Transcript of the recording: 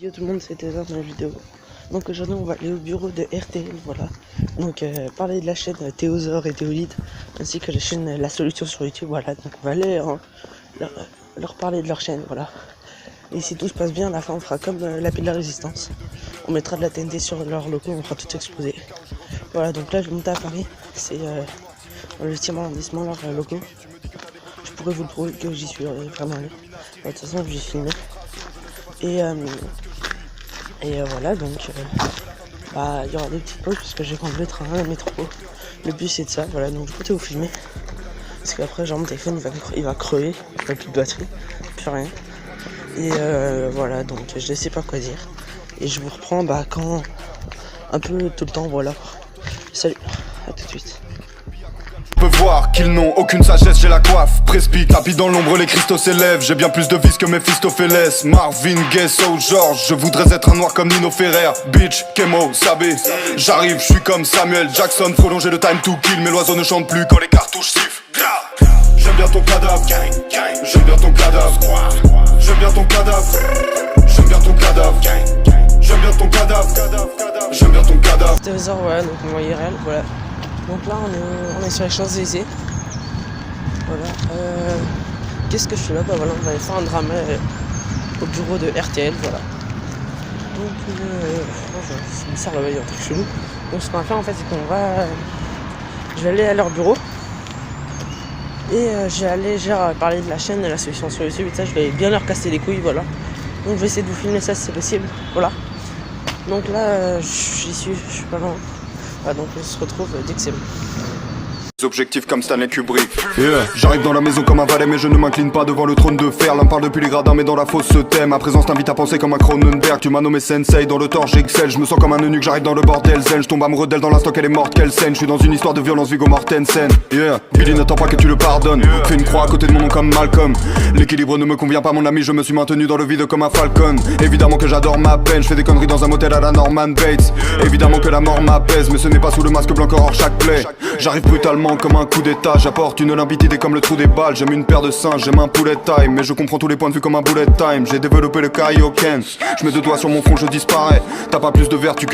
Yo tout le monde, c'était ça dans la vidéo. Donc aujourd'hui on va aller au bureau de RTL, voilà. Donc parler de la chaîne Théosaure et Théolide, ainsi que la chaîne La Solution sur YouTube, voilà. Donc on va aller leur parler de leur chaîne, voilà. Et si tout se passe bien, à la fin on fera comme l'appel de la résistance. On mettra de la TNT sur leurs locaux, on fera tout exploser. Voilà, donc là je vais monter à Paris, c'est dans le 8e arrondissement, leurs locaux. Je pourrais vous le prouver que j'y suis vraiment allé. De toute façon j'ai filmé. Et voilà, donc il y aura des petites pauses parce que j'ai prendre le train, le métro, le bus et tout ça. Voilà, donc je peux vous filmer parce qu'après genre mon téléphone il va crever, il n'a plus de batterie, plus rien. Et voilà, donc je ne sais pas quoi dire. Et je vous reprends quand un peu tout le temps, voilà. Salut, à tout de suite. On peut voir qu'ils n'ont aucune sagesse, j'ai la coiffe Presby, tapis dans l'ombre, les cristaux s'élèvent. J'ai bien plus de vis que Mephistopheles. Marvin Gaye, So George. Je voudrais être un noir comme Nino Ferrer. Bitch, Kemo, Sabé. J'arrive, je suis comme Samuel Jackson. Prolonger le time to kill, mais l'oiseau ne chante plus quand les cartouches sifflent. J'aime bien ton cadavre, j'aime bien ton cadavre. J'aime bien ton cadavre, j'aime bien ton cadavre. J'aime bien ton cadavre, j'aime bien ton cadavre. Théosaure, voilà, donc mon IRL, voilà. Donc là on est sur les Champs-Élysées. Voilà. Qu'est-ce que je fais là? Voilà, on va faire un drama au bureau de RTL, voilà. Donc c'est bizarre là-bas, il y a un truc chelou. Donc ce qu'on va faire en fait c'est je vais aller à leur bureau. Et je vais aller parler de la chaîne de La Solution sur YouTube et ça, je vais bien leur casser les couilles, voilà. Donc je vais essayer de vous filmer ça si c'est possible, voilà. Donc là j'y suis, je suis pas loin. Voilà, donc on se retrouve dès que c'est bon. Objectifs comme Stanley Kubrick. J'arrive dans la maison comme un valet, mais je ne m'incline pas devant le trône de fer. L'un parle depuis les gradins, mais dans la fosse se thème. Ma présence t'invite à penser comme un Cronenberg. Tu m'as nommé Sensei, dans le tort j'excelle. Je me sens comme un eunuque, j'arrive dans le bordel zen. Je tombe amoureux d'elle dans l'instant qu'elle est morte, quelle scène. Je suis dans une histoire de violence, Viggo Mortensen. Billy n'attend pas que tu le pardonnes. Fais une croix à côté de mon nom comme Malcolm. L'équilibre ne me convient pas mon ami, je me suis maintenu dans le vide comme un falcon. Évidemment que j'adore ma peine, je fais des conneries dans un motel à la Norman Bates. Évidemment que la mort m'apaise, mais ce n'est pas sous le masque blanc hors chaque plaie. J'arrive brutalement comme un coup d'état. J'apporte une limpidité comme le trou des balles. J'aime une paire de seins, j'aime un poulet time. Mais je comprends tous les points de vue comme un bullet time. J'ai développé le Kaioken. Je mets deux doigts sur mon front, je disparais. T'as pas plus de vertu qu'une